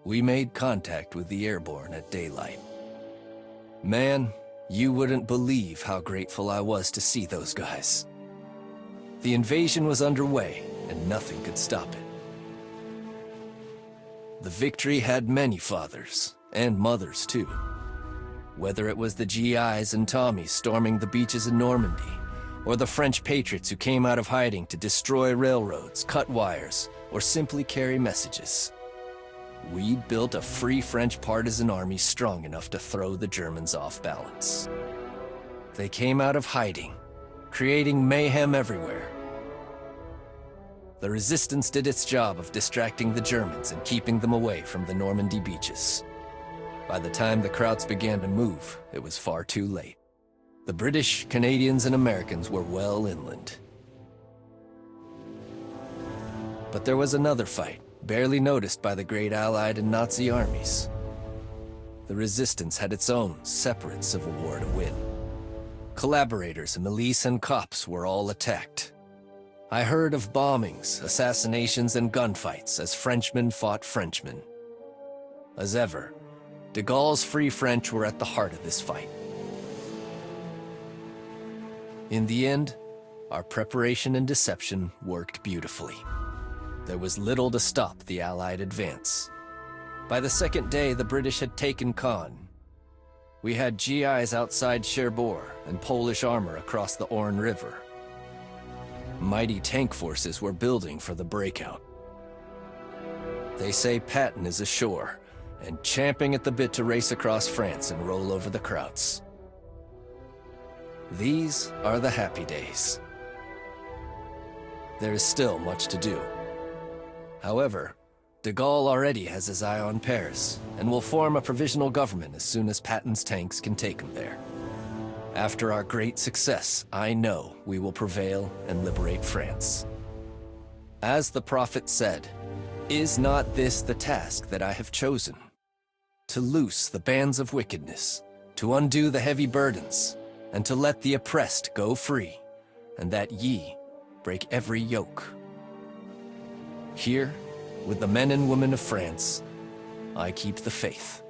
we made contact with the airborne at daylight. Man, you wouldn't believe how grateful I was to see those guys. The invasion was underway, and nothing could stop it. The victory had many fathers, and mothers too. Whether it was the GIs and Tommies storming the beaches in Normandy, or the French patriots who came out of hiding to destroy railroads, cut wires, or simply carry messages. We built a free French partisan army strong enough to throw the Germans off balance. They came out of hiding, creating mayhem everywhere. The resistance did its job of distracting the Germans and keeping them away from the Normandy beaches. By the time the Krauts began to move, it was far too late. The British, Canadians, and Americans were well inland. But there was another fight, barely noticed by the great Allied and Nazi armies. The resistance had its own separate civil war to win. Collaborators, milice, and cops were all attacked. I heard of bombings, assassinations, and gunfights as Frenchmen fought Frenchmen. As ever, de Gaulle's Free French were at the heart of this fight. In the end, our preparation and deception worked beautifully. There was little to stop the Allied advance. By the second day, the British had taken Caen. We had GIs outside Cherbourg and Polish armor across the Orne River. Mighty tank forces were building for the breakout. They say Patton is ashore and champing at the bit to race across France and roll over the Krauts. These are the happy days. There is still much to do. However, de Gaulle already has his eye on Paris and will form a provisional government as soon as Patton's tanks can take him there. After our great success, I know we will prevail and liberate France. As the prophet said, "Is not this the task that I have chosen? To loose the bands of wickedness, to undo the heavy burdens, and to let the oppressed go free, and that ye break every yoke." Here, with the men and women of France, I keep the faith.